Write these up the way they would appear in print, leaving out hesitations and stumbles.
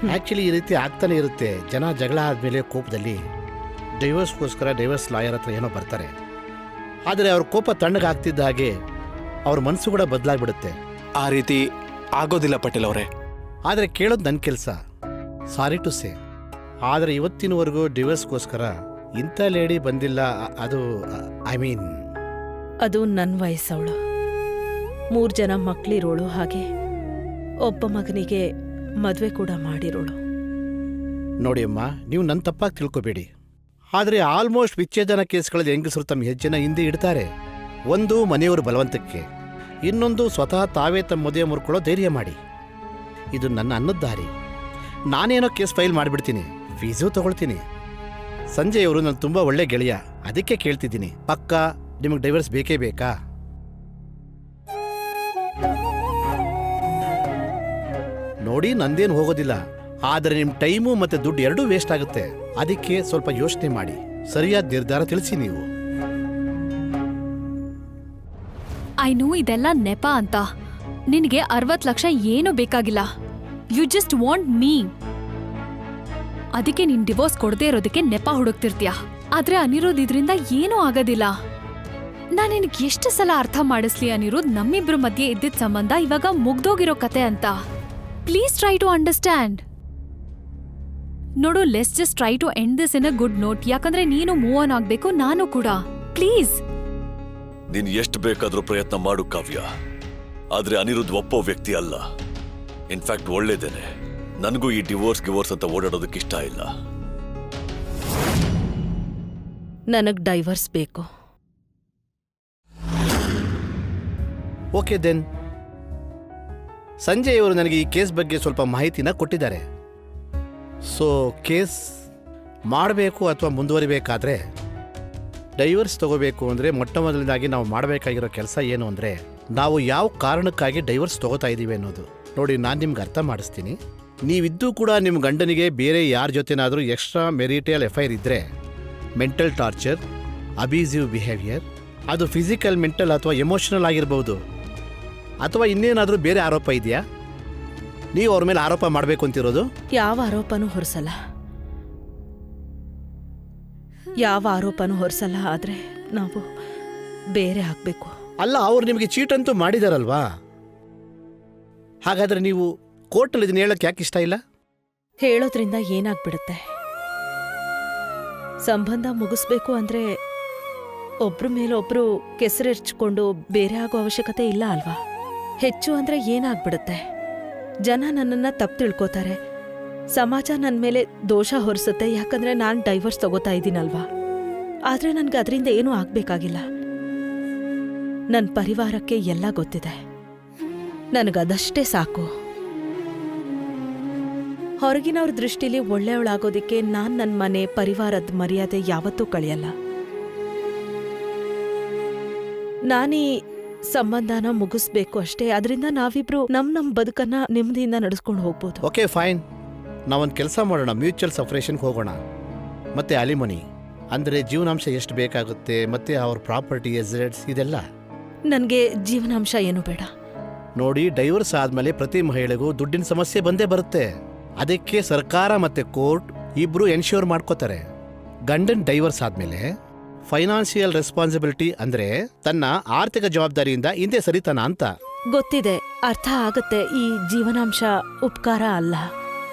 Actually ಈ ರೀತಿ ಆಗ್ತಾನೆ ಇರುತ್ತೆ. ಜನ ಜಗಳ ಆದಮೇಲೆ ಕೋಪದಲ್ಲಿ ಡೈವರ್ಸ್ಗೋಸ್ಕರ ಡೈವರ್ಸ್ ಲಾಯರ್ ಹತ್ರ ಏನೋ ಬರ್ತಾರೆ. ಆದರೆ ಅವ್ರ ಕೋಪ ತಣ್ಣಗಾಗ್ತಿದ್ದ ಹಾಗೆ ಅವ್ರ ಮನಸ್ಸು ಕೂಡ ಬದಲಾಗ್ಬಿಡುತ್ತೆ. ಆ ರೀತಿ ಆಗೋದಿಲ್ಲ ಪಟೇಲ್ ಅವರೇ. ಆದರೆ ಕೇಳೋದು ನನ್ನ ಕೆಲಸ, ಸಾರಿ ಟು ಸೇ. ಆದರೆ ಇವತ್ತಿನವರೆಗೂ ಡಿವೋರ್ಸ್ಗೋಸ್ಕರ ಇಂಥ ಲೇಡಿ ಬಂದಿಲ್ಲ. ಅದು ಅದು ನನ್ನ ವಯಸ್ಸವಳು, 3 ಜನ ಮಕ್ಕಳಿರೋಳು, ಹಾಗೆ ಒಬ್ಬ ಮಗನಿಗೆ ಮದುವೆ ಕೂಡ ಮಾಡಿರೋಳು. ನೋಡಿ ಅಮ್ಮ, ನೀವು ನನ್ನ ತಪ್ಪಾಗಿ ತಿಳ್ಕೊಬೇಡಿ. ಆದರೆ ಆಲ್ಮೋಸ್ಟ್ ವಿಚ್ಛೇದನ ಕೇಸ್ಗಳಲ್ಲಿ ಹೆಂಗಸರು ತಮ್ಮ ಹೆಜ್ಜೆನ ಹಿಂದೆ ಇಡ್ತಾರೆ. ಒಂದು ಮನೆಯವರು ಬಲವಂತಕ್ಕೆ, ಇನ್ನೊಂದು ಸ್ವತಃ ತಾವೇ ತಮ್ಮ ಮದುವೆ ಮುರ್ಕೊಳ್ಳೋ ಧೈರ್ಯ ಮಾಡಿ. ಇದು ನನ್ನ ಅನ್ನದ ದಾರಿ. ನಾನೇನೋ ಕೇಸ್ ಫೈಲ್ ಮಾಡಿಬಿಡ್ತೀನಿ, ಫೀಸು ತಗೊಳ್ತೀನಿ. ಸಂಜಯ್ ಅವರು ನಾನು ತುಂಬ ಒಳ್ಳೆ ಗೆಳೆಯ, ಅದಕ್ಕೆ ಕೇಳ್ತಿದ್ದೀನಿ, ಪಕ್ಕಾ ನಿಮಗೆ ಡೈವರ್ಸ್ ಬೇಕೇ ಬೇಕಾ? ನೋಡಿ, ನಂದೇನು ಹೋಗೋದಿಲ್ಲ, ಆದರೆ ನಿಮ್ಮ ಟೈಮು ಮತ್ತು ದುಡ್ಡು ಎರಡೂ ವೇಸ್ಟ್ ಆಗುತ್ತೆ. ಅದಕ್ಕೆ ಸ್ವಲ್ಪ ಯೋಚನೆ ಮಾಡಿ, ಸರಿಯಾದ ನಿರ್ಧಾರ ತಿಳಿಸಿ ನೀವು. ಐ ನೋ ಇದೆಲ್ಲ ನೆಪ ಅಂತ. ನಿನಗೆ 60 ಲಕ್ಷ ಏನೂ ಬೇಕಾಗಿಲ್ಲ. You just want me. ಅದಕ್ಕೆ ನೀನ್ ಡಿವೋರ್ಸ್ ಕೊಡದೇ ಇರೋದಕ್ಕೆ ನೆಪ ಹುಡುಕ್ತಿರ್ತೀಯ. ಆದ್ರೆ ಅನಿರುದ್ಧ್ ಇದರಿಂದ ಏನೂ ಆಗೋದಿಲ್ಲ. ನಾನು ನಿನಗೆ ಎಷ್ಟು ಸಲ ಅರ್ಥ ಮಾಡಿಸ್ಲಿ ಅನಿರುದ್ಧ್, ನಮ್ಮಿಬ್ರ ಮಧ್ಯೆ ಇದ್ದಿದ್ದ ಸಂಬಂಧ ಇವಾಗ ಮುಗ್ದೋಗಿರೋ ಕತೆ ಅಂತ. Please try to understand. ನೋಡು, let's just try to end this in a good note. ಯಾಕಂದ್ರೆ ನೀನು ಮೂವ್ ಆನ್ ಆಗ್ಬೇಕು, ನಾನು ಕೂಡ. ಪ್ಲೀಸ್. ನೀನ್ ಎಷ್ಟು ಬೇಕಾದ್ರೂ ಪ್ರಯತ್ನ ಮಾಡು ಕಾವ್ಯ, ಆದ್ರೆ ಅನಿರುದ್ಧ್ ಒಪ್ಪೋ ವ್ಯಕ್ತಿ ಅಲ್ಲ. ಇನ್ಫ್ಯಾಕ್ಟ್ ಒಳ್ಳೇದೇನೆ. ನನಗೂ ಈ ಡಿವೋರ್ಸ್ ಅಂತ ಓಡಾಡೋದಕ್ಕೆ ಇಷ್ಟ ಇಲ್ಲ. ನನಗ್ ಡೈವರ್ಸ್ ಬೇಕು. Okay then. ಸಂಜಯ್ ಅವರು ನನಗೆ ಈ ಕೇಸ್ ಬಗ್ಗೆ ಸ್ವಲ್ಪ ಮಾಹಿತಿನ ಕೊಟ್ಟಿದ್ದಾರೆ. ಸೊ ಕೇಸ್ ಮಾಡಬೇಕು ಅಥವಾ ಮುಂದುವರಿಬೇಕಾದ್ರೆ, ಡೈವರ್ಸ್ ತಗೋಬೇಕು ಅಂದರೆ ಮೊಟ್ಟ ಮೊದಲನೇದಾಗಿ ನಾವು ಮಾಡಬೇಕಾಗಿರೋ ಕೆಲಸ ಏನು ಅಂದರೆ, ನಾವು ಯಾವ ಕಾರಣಕ್ಕಾಗಿ ಡೈವರ್ಸ್ ತಗೋತಾ ಇದ್ದೀವಿ ಅನ್ನೋದು. ನೋಡಿ, ನಾನು ನಿಮ್ಗೆ ಅರ್ಥ ಮಾಡಿಸ್ತೀನಿ. ನೀವಿದ್ದೂ ಕೂಡ ನಿಮ್ಮ ಗಂಡನಿಗೆ ಬೇರೆ ಯಾರ ಜೊತೆನಾದರೂ ಎಕ್ಸ್ಟ್ರಾ ಮೆರಿಟಲ್ ಎಫೈರ್ ಇದ್ದರೆ, ಮೆಂಟಲ್ ಟಾರ್ಚರ್, ಅಬ್ಯೂಸಿವ್ ಬಿಹೇವಿಯರ್, ಅದು ಫಿಸಿಕಲ್, ಮೆಂಟಲ್ ಅಥವಾ ಎಮೋಷನಲ್ ಆಗಿರ್ಬೋದು, ಅಥವಾ ಇನ್ನೇನಾದರೂ ಬೇರೆ ಆರೋಪ ಇದೆಯಾ? ನೀವು ಅವ್ರ ಮೇಲೆ ಆರೋಪ ಮಾಡಬೇಕು ಅಂತಿರೋದು? ಯಾವ ಆರೋಪನೂ ಹೊರಿಸಲ್ಲ, ಆದರೆ ನಾವು ಬೇರೆ ಆಗಬೇಕು. ಅಲ್ಲ, ಅವ್ರು ನಿಮಗೆ ಚೀಟ್ ಅಂತೂ ಮಾಡಿದಾರಲ್ವಾ? ಹಾಗಾದರೆ ನೀವು ಕೋರ್ಟಲ್ಲಿ ಇದನ್ನ ಹೇಳಕ್ಕೆ ಯಾಕೆ ಇಷ್ಟ ಇಲ್ಲ? ಹೇಳೋದ್ರಿಂದ ಏನಾಗ್ಬಿಡುತ್ತೆ? ಸಂಬಂಧ ಮುಗಿಸ್ಬೇಕು ಅಂದ್ರೆ ಒಬ್ರ ಮೇಲೊಬ್ರು ಕೆಸರೆರ್ಚ್ಕೊಂಡು ಬೇರೆ ಆಗೋ ಅವಶ್ಯಕತೆ ಇಲ್ಲ ಅಲ್ವಾ? ಹೆಚ್ಚು ಅಂದ್ರೆ ಏನಾಗ್ಬಿಡುತ್ತೆ? ಜನ ನನ್ನನ್ನ ತಪ್ಪು ತಿಳ್ಕೋತಾರೆ, ಸಮಾಜ ನನ್ನ ಮೇಲೆ ದೋಷ ಹೊರಿಸುತ್ತೆ, ಯಾಕಂದ್ರೆ ನಾನು ಡೈವರ್ಸ್ ತಗೋತಾ ಇದ್ದೀನಲ್ವಾ? ಆದ್ರೆ ನನ್ಗೆ ಅದರಿಂದ ಏನೂ ಆಗ್ಬೇಕಾಗಿಲ್ಲ. ನನ್ನ ಪರಿವಾರಕ್ಕೆ ಎಲ್ಲ ಗೊತ್ತಿದೆ, ನನಗದಷ್ಟೇ ಸಾಕು. ಹೊರಗಿನವ್ರ ದೃಷ್ಟಿಲಿ ಒಳ್ಳೆಯವಳಾಗೋದಿಕ್ಕೆ ನಾನು ನನ್ನ ಮನೆ ಪರಿವಾರದ ಮರ್ಯಾದೆ ಯಾವತ್ತೂ ಕಳೆಯಲ್ಲ. ನಾನೀ ಸಂಬಂಧನ ಮುಗಿಸ್ಬೇಕು ಅಷ್ಟೇ. ಅದರಿಂದ ನಾವಿಬ್ರು ನಮ್ಮ ಬದುಕನ್ನ ನೆಮ್ಮದಿಯಿಂದ ನಡೆಸ್ಕೊಂಡು ಹೋಗ್ಬೋದು. ಓಕೆ ಫೈನ್, ನಾವೊಂದು ಕೆಲಸ ಮಾಡೋಣ, ಮ್ಯೂಚುವಲ್ ಸಪ್ರೇಷನ್ಗೆ ಹೋಗೋಣ. ಮತ್ತೆ ಅಲಿಮನಿ ಅಂದರೆ ಜೀವನಾಂಶ ಎಷ್ಟು ಬೇಕಾಗುತ್ತೆ, ಮತ್ತೆ ಅವ್ರ ಪ್ರಾಪರ್ಟಿ, ಎಸೆಟ್ಸ್ ಇದೆಲ್ಲ. ನನಗೆ ಜೀವನಾಂಶ ಏನು ಬೇಡ. ನೋಡಿ, ಡೈವರ್ಸ್ ಆದಮೇಲೆ ಪ್ರತಿ ಮಹಿಳೆಗೂ ದುಡ್ಡಿನ ಸಮಸ್ಯೆ ಬಂದೇ ಬರುತ್ತೆ. ಅದಕ್ಕೆ ಸರ್ಕಾರ ಮತ್ತೆ ಕೋರ್ಟ್ ಇಬ್ರು ಎನ್ಶ್ಯೂರ್ ಮಾಡ್ಕೋತಾರೆ. ಗಂಡನ್ ಡೈವರ್ಸ್ ಆದಮೇಲೆ ಫೈನಾನ್ಷಿಯಲ್ ರೆಸ್ಪಾನ್ಸಿಬಿಲಿಟಿ ಅಂದರೆ ತನ್ನ ಆರ್ಥಿಕ ಜವಾಬ್ದಾರಿಯಿಂದ ಹಿಂದೆ ಸರಿತಾನ ಅಂತ. ಗೊತ್ತಿದೆ, ಅರ್ಥ ಆಗತ್ತೆ. ಈ ಜೀವನಾಂಶ ಉಪಕಾರ ಅಲ್ಲ,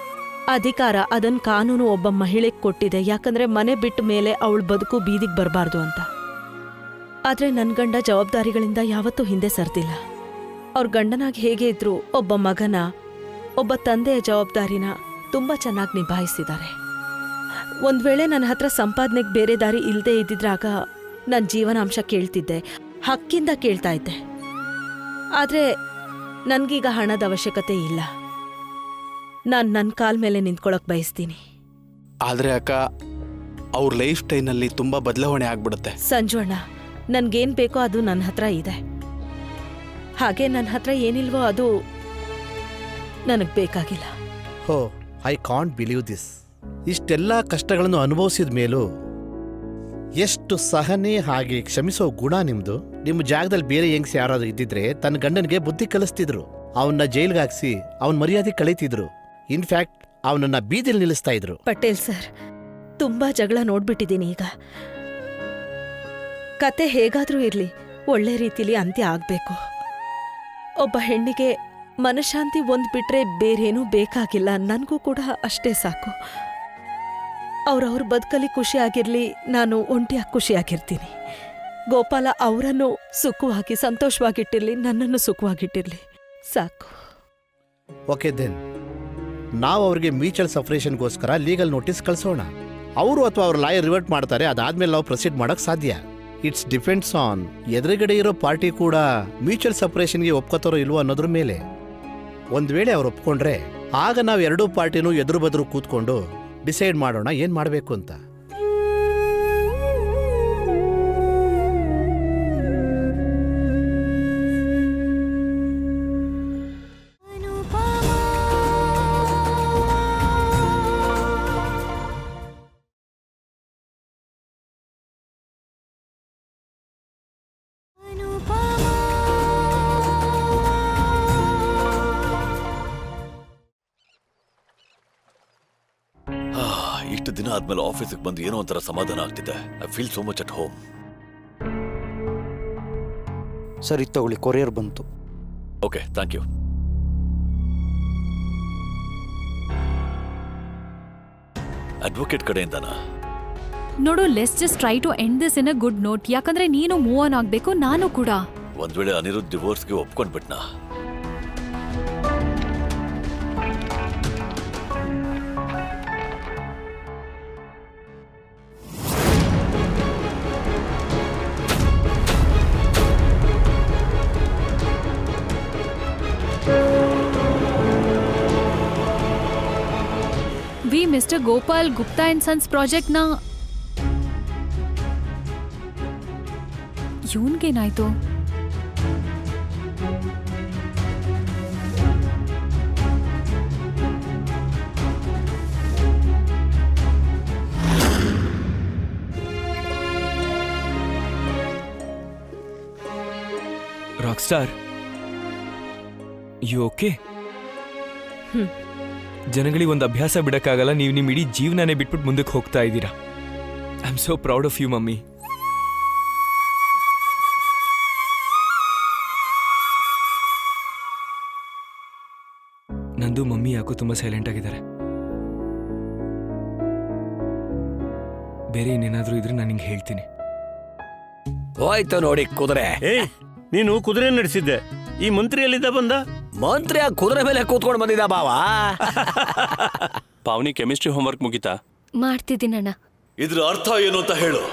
ಅಧಿಕಾರ. ಅದನ್ ಕಾನೂನು ಒಬ್ಬ ಮಹಿಳೆಗೆ ಕೊಟ್ಟಿದೆ, ಯಾಕಂದ್ರೆ ಮನೆ ಬಿಟ್ಟ ಮೇಲೆ ಅವಳ ಬದುಕು ಬೀದಿಗೆ ಬರಬಾರ್ದು ಅಂತ. ಆದ್ರೆ ನನ್ ಗಂಡ ಜವಾಬ್ದಾರಿಗಳಿಂದ ಯಾವತ್ತೂ ಹಿಂದೆ ಸರ್ದಿಲ್ಲ. ಅವ್ರ ಗಂಡನಾಗಿ ಹೇಗೆ ಇದ್ರು ಒಬ್ಬ ಮಗನ, ಒಬ್ಬ ತಂದೆಯ ಜವಾಬ್ದಾರಿನ ತುಂಬಾ ಚೆನ್ನಾಗಿ ನಿಭಾಯಿಸಿದ್ದಾರೆ. ಒಂದ್ ವೇಳೆ ನನ್ನ ಹತ್ರ ಸಂಪಾದನೆಗೆ ಬೇರೆ ದಾರಿ ಇಲ್ಲದೆ ಇದ್ದಿದ್ರಾಗ ನನ್ನ ಜೀವನಾಂಶ ಕೇಳ್ತಿದ್ದೆ, ಹಕ್ಕಿಂದ ಕೇಳ್ತಾ ಇದ್ದೆ. ಆದ್ರೆ ನನ್ಗೀಗ ಹಣದ ಅವಶ್ಯಕತೆ ಇಲ್ಲ. ನಾನು ನನ್ನ ಕಾಲ್ ಮೇಲೆ ನಿಂತ್ಕೊಳಕ್ ಬಯಸ್ತೀನಿ. ಆದ್ರೆ ಅಕ್ಕ, ಅವ್ರ ಲೈಫ್ ಸ್ಟೈಲ್ನಲ್ಲಿ ತುಂಬಾ ಬದಲಾವಣೆ ಆಗ್ಬಿಡುತ್ತೆ. ಸಂಜು ಅಣ್ಣ, ನನ್ಗೇನ್ ಬೇಕೋ ಅದು ನನ್ನ ಹತ್ರ ಇದೆ. ಹಾಗೆ ನನ್ನ ಹತ್ರ ಏನಿಲ್ವೋ ಅದು ನನಗ್ ಬೇಕಾಗಿಲ್ಲ. ಹೋ, ಐ ಕಾಂಟ್ ಬಿಲೀವ್ ದಿಸ್. ಇಷ್ಟೆಲ್ಲ ಕಷ್ಟಗಳನ್ನು ಅನುಭವಿಸಿದ ಮೇಲೂ ಎಷ್ಟು ಸಹನೆ ಹಾಗೆ ಕ್ಷಮಿಸೋ ಗುಣ ನಿಮ್ದು. ನಿಮ್ಮ ಜಾಗದಲ್ಲಿ ಬೇರೆ ಹೆಂಗ್ಸ್ ಯಾರಾದ್ರೂ ಇದ್ದಿದ್ರೆ ತನ್ನ ಗಂಡನಿಗೆ ಬುದ್ಧಿ ಕಲಿಸ್ತಿದ್ರು, ಅವನ್ನ ಜೈಲ್ಗೆ ಹಾಕ್ಸಿ ಅವನ ಮರ್ಯಾದೆ ಕಳೀತಿದ್ರು. ಇನ್ಫ್ಯಾಕ್ಟ್ ಅವನನ್ನ ಬೀದಿಲಿ ನಿಲ್ಲಿಸ್ತಾ ಇದ್ರು. ಪಟೇಲ್ ಸರ್, ತುಂಬಾ ಜಗಳ ನೋಡ್ಬಿಟ್ಟಿದ್ದೀನಿ ಈಗ. ಕತೆ ಹೇಗಾದ್ರೂ ಇರ್ಲಿ, ಒಳ್ಳೆ ರೀತಿಲಿ ಅಂತ್ಯ ಆಗ್ಬೇಕು. ಒಬ್ಬ ಹೆಣ್ಣಿಗೆ ಮನಃಶಾಂತಿ ಒಂದ್ ಬಿಟ್ರೆ ಬೇರೇನೂ ಬೇಕಾಗಿಲ್ಲ. ನನಗೂ ಕೂಡ ಅಷ್ಟೇ ಸಾಕು. ಅವ್ರವ್ರ ಬದುಕಲ್ಲಿ ಖುಷಿಯಾಗಿರ್ಲಿ, ನಾನು ಒಂಟಿಯಾಗಿ ಖುಷಿಯಾಗಿರ್ತೀನಿ. ಗೋಪಾಲ ಅವರನ್ನು ಸುಖವಾಗಿ ಸಂತೋಷವಾಗಿಟ್ಟಿರ್ಲಿ, ನನ್ನನ್ನು ಸುಖವಾಗಿಟ್ಟಿರ್ಲಿ, ಸಾಕು. ಓಕೆ ದೆನ್, ನಾವು ಅವ್ರಿಗೆ ಮ್ಯೂಚುವಲ್ ಸಪರೇಷನ್ಗೋಸ್ಕರ ಲೀಗಲ್ ನೋಟಿಸ್ ಕಳಿಸೋಣ. ಅವರು ಅಥವಾ ಅವ್ರ ಲಾಯರ್ ರಿವರ್ಟ್ ಮಾಡ್ತಾರೆ, ಅದಾದ್ಮೇಲೆ ನಾವು ಪ್ರೊಸೀಡ್ ಮಾಡೋಕ್ಕೆ ಸಾಧ್ಯ. ಇಟ್ಸ್ ಡಿಪೆಂಡ್ಸ್ ಆನ್ ಎದುರುಗಡೆ ಇರೋ ಪಾರ್ಟಿ ಕೂಡ ಮ್ಯೂಚುವಲ್ ಸಪರೇಷನ್ಗೆ ಒಪ್ಕೋತಾರೋ ಇಲ್ವೋ ಅನ್ನೋದ್ರ ಮೇಲೆ. ಒಂದು ವೇಳೆ ಅವ್ರು ಒಪ್ಕೊಂಡ್ರೆ ಆಗ ನಾವು ಎರಡೂ ಪಾರ್ಟಿನೂ ಎದುರು ಬದ್ರು ಕೂತ್ಕೊಂಡು ಡಿಸೈಡ್ ಮಾಡೋಣ ಏನು ಮಾಡಬೇಕು ಅಂತ. ಇಷ್ಟು ದಿನ ಆದ್ಮೇಲೆ ಆಫೀಸಿಗೆ ಬಂದು ಏನೋ ಒಂಥರ ಸಮಾಧಾನ ಆಗ್ತಿದೆ. I feel so much at home. ಸರಿ ತಗೊಳ್ಳಿ, ಕೊರಿಯರ್ ಬಂತು. Okay, thank you. ಅಡ್ವೊಕೇಟ್ ಕಡೆಯಿಂದನಾ? ನೋಡು, let's just try to end this in a good note. ಯಾಕಂದ್ರೆ ನೀನು ಮೂವ್ ಆನ್ ಆಗ್ಬೇಕು, ನಾನು ಕೂಡ. ಒಂದ್ ವೇಳೆ ಅನಿರುದ್ಧ್ ಡಿವೋರ್ಸ್ಗೆ ಒಪ್ಕೊಂಡ್ಬಿಟ್ನಾ? We mister Gopal Gupta and sons ಪ್ರಾಜೆಕ್ಟ್ನ ಇವನ್ಗೇನಾಯ್ತು? Rockstar, you okay? ಜನಗಳಿಗೆ ಒಂದು ಅಭ್ಯಾಸ ಬಿಡಕ್ಕಾಗಲ್ಲ, ನೀವು ನಿಮ್ಮ ಇಡೀ ಜೀವನನೇ ಬಿಟ್ಬಿಟ್ಟು ಮುಂದಕ್ಕೆ ಹೋಗ್ತಾ ಇದ್ದೀರಾ. I am so proud of you mummy. ನಂದು ಮಮ್ಮಿ ಯಾಕೋ ತುಂಬಾ ಸೈಲೆಂಟ್ ಆಗಿದ್ದಾರೆ. ಬೇರೆ ಇನ್ನೇನಾದ್ರೂ ಇದ್ರೆ ನಾನು ನಿಂಗೆ ಹೇಳ್ತೀನಿ. ಹೋಯ್ತು ನೋಡಿ ಕುದುರೆ. ಏಯ್, ನೀನು ಕುದುರೆ ನಡೆಸಿದ್ದೆ, ಈ ಮಂತ್ರಿ ಎಲ್ಲಿದ್ದ ಬಂದ? ಮಂತ್ರಿ ಆ ಕುದುರೆ ಮೇಲೆ ಕೂತ್ಕೊಂಡು ಬಂದಿದ್ದ ಬಾವ. ಪಾವನಿ ಕೆಮಿಸ್ಟ್ರಿ ಹೋಮ್ವರ್ಕ್ ಮುಗಿತಾ? ಮಾಡ್ತಿದ್ದೀನಣ್ಣ. ಇದ್ರ ಅರ್ಥ ಏನು ಅಂತ ಹೇಳು.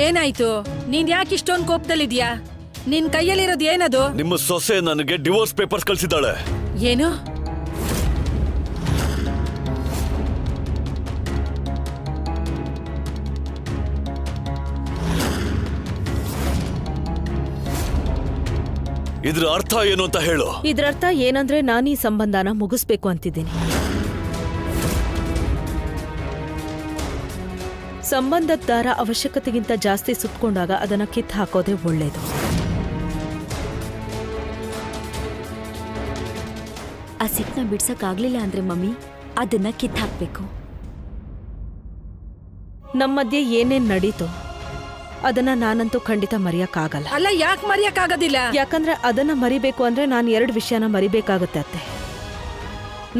ಏನಾಯ್ತು? ನೀನ್ ಯಾಕೆ ಇಷ್ಟೊಂದು ಕೋಪದಲ್ಲಿದ್ಯಾ? ನಿನ್ ಕೈಯಲ್ಲಿರೋದು ಏನದು? ನಿಮ್ಮ ಸೊಸೆ ನನಗೆ ಡಿವೋರ್ಸ್ ಪೇಪರ್ಸ್ ಕಳಿಸಿದ್ದಾಳೆ. ಏನು? ಇದ್ರ ಅರ್ಥ ಏನು ಅಂತ ಹೇಳು. ಇದ್ರರ್ಥ ಏನಂದ್ರೆ ನಾನು ಈ ಸಂಬಂಧನ ಮುಗಿಸ್ಬೇಕು ಅಂತಿದ್ದೀನಿ. ಸಂಬಂಧದ ದಾರ ಅವಶ್ಯಕತೆಗಿಂತ ಜಾಸ್ತಿ ಸುತ್ಕೊಂಡಾಗ ಅದನ್ನ ಕಿತ್ತು ಹಾಕೋದೇ ಒಳ್ಳೇದು. ಆ ಸಿಟ್ನ ಬಿಡ್ಸಕ್ಕಾಗ್ಲಿಲ್ಲ ಅಂದ್ರೆ ಮಮ್ಮಿ ಅದನ್ನ ಕಿತ್ತು ಹಾಕ್ಬೇಕು. ನಮ್ಮ ಮಧ್ಯೆ ಏನೇನ್ ನಡೀತೋ ಅದನ್ನ ನಾನಂತೂ ಖಂಡಿತ ಮರೆಯಕ್ಕಾಗಲ್ಲ. ಅಲ್ಲ, ಯಾಕೆ ಮರೆಯಕ್ಕಾಗೋದಿಲ್ಲ? ಯಾಕಂದ್ರೆ ಅದನ್ನ ಮರಿಬೇಕು ಅಂದ್ರೆ ನಾನು 2 ವಿಷಯನ ಮರಿಬೇಕಾಗತ್ತೆ ಅತ್ತೆ.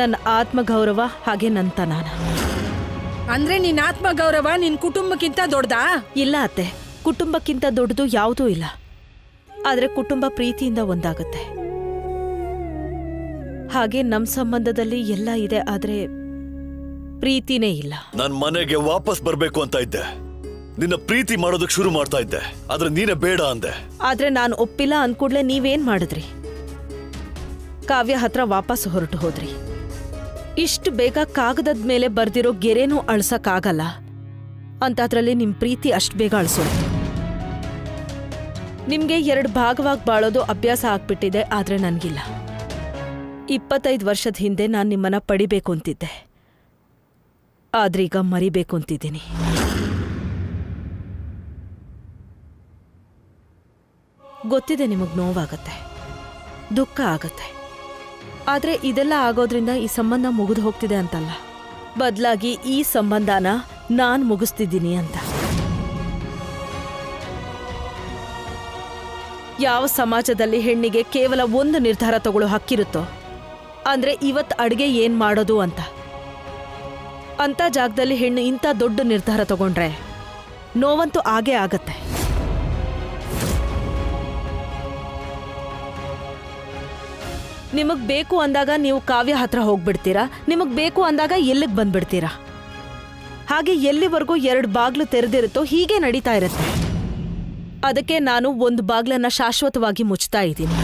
ನನ್ನ ಆತ್ಮಗೌರವ ಹಾಗೆ ನನ್ನ. ಅಂದ್ರೆ ನಿನ್ ಆತ್ಮಗೌರವ ನಿನ್ ಕುಟುಂಬಕ್ಕಿಂತ ದೊಡ್ಡದಾ? ಇಲ್ಲ ಅತ್ತೆ, ಕುಟುಂಬಕ್ಕಿಂತ ದೊಡ್ಡದು ಯಾವುದೂ ಇಲ್ಲ. ಆದ್ರೆ ಕುಟುಂಬ ಪ್ರೀತಿಯಿಂದ ಒಂದಾಗುತ್ತೆ. ಹಾಗೆ ನಮ್ ಸಂಬಂಧದಲ್ಲಿ ಎಲ್ಲ ಇದೆ, ಆದ್ರೆ ಪ್ರೀತಿನೇ ಇಲ್ಲ. ನಾನ್ ಮನೆಗೆ ವಾಪಸ್ ಬರ್ಬೇಕು ಅಂತ ಇದ್ದೆ, ನಿನ್ನ ಪ್ರೀತಿ ಮಾಡೋದಕ್ಕೆ ಶುರು ಮಾಡ್ತಾ ಇದ್ದೆ, ಆದ್ರೆ ನೀನೇ ಬೇಡ ಅಂದೆ. ಆದ್ರೆ ನಾನು ಒಪ್ಪಿಲ್ಲ ಅಂದ್ಕೂಡ್ಲೆ ನೀವೇನ್ ಮಾಡಿದ್ರಿ? ಕಾವ್ಯ ಹತ್ರ ವಾಪಸ್ ಹೊರಟು ಹೋದ್ರಿ. ಇಷ್ಟು ಬೇಗ ಕಾಗದದ ಮೇಲೆ ಬರ್ದಿರೋ ಗೆರೆನೂ ಅಳ್ಸಕ್ಕಾಗಲ್ಲ ಅಂತಾದ್ರಲ್ಲಿ ನಿಮ್ ಪ್ರೀತಿ ಅಷ್ಟು ಬೇಗ ಅಳ್ಸೋದು. ನಿಮ್ಗೆ 2 ಭಾಗವಾಗಿ ಬಾಳೋದು ಅಭ್ಯಾಸ ಆಗ್ಬಿಟ್ಟಿದೆ, ಆದ್ರೆ ನನ್ಗಿಲ್ಲ. 25 ವರ್ಷದ ಹಿಂದೆ ನಾನು ನಿಮ್ಮನ್ನ ಪಡಿಬೇಕು ಅಂತಿದ್ದೆ, ಆದ್ರೀಗ ಮರಿಬೇಕು ಅಂತಿದ್ದೀನಿ. ಗೊತ್ತಿದೆ ನಿಮಗ್ ನೋವಾಗತ್ತೆ, ದುಃಖ ಆಗತ್ತೆ, ಆದ್ರೆ ಇದೆಲ್ಲ ಆಗೋದ್ರಿಂದ ಈ ಸಂಬಂಧ ಮುಗಿದು ಹೋಗ್ತಿದೆ ಅಂತಲ್ಲ, ಬದಲಾಗಿ ಈ ಸಂಬಂಧನ ನಾನ್ ಮುಗಿಸ್ತಿದ್ದೀನಿ ಅಂತ. ಯಾವ ಸಮಾಜದಲ್ಲಿ ಹೆಣ್ಣಿಗೆ ಕೇವಲ ಒಂದು ನಿರ್ಧಾರ ತಗೊಳ್ಳೋ ಹಕ್ಕಿರುತ್ತೋ, ಅಂದ್ರೆ ಇವತ್ತು ಅಡ್ಗೆ ಏನ್ ಮಾಡೋದು ಅಂತ ಜಾಗದಲ್ಲಿ ಹೆಣ್ಣು ಇಂಥ ದೊಡ್ಡ ನಿರ್ಧಾರ ತಗೊಂಡ್ರೆ ನೋವಂತೂ ಆಗೇ ಆಗತ್ತೆ. ನಿಮಗ್ ಬೇಕು ಅಂದಾಗ ನೀವು ಕಾವ್ಯ ಹತ್ರ ಹೋಗ್ಬಿಡ್ತೀರಾ, ನಿಮಗ್ ಬೇಕು ಅಂದಾಗ ಎಲ್ಲಿಗೆ ಬಂದ್ಬಿಡ್ತೀರಾ. ಹಾಗೆ ಎಲ್ಲಿವರೆಗೂ 2 ಬಾಗ್ಲು ತೆರೆದಿರುತ್ತೋ ಹೀಗೆ ನಡೀತಾ ಇರುತ್ತೆ. ಅದಕ್ಕೆ ನಾನು ಒಂದು ಬಾಗ್ಲನ್ನ ಶಾಶ್ವತವಾಗಿ ಮುಚ್ತಾ ಇದ್ದೀನಿ.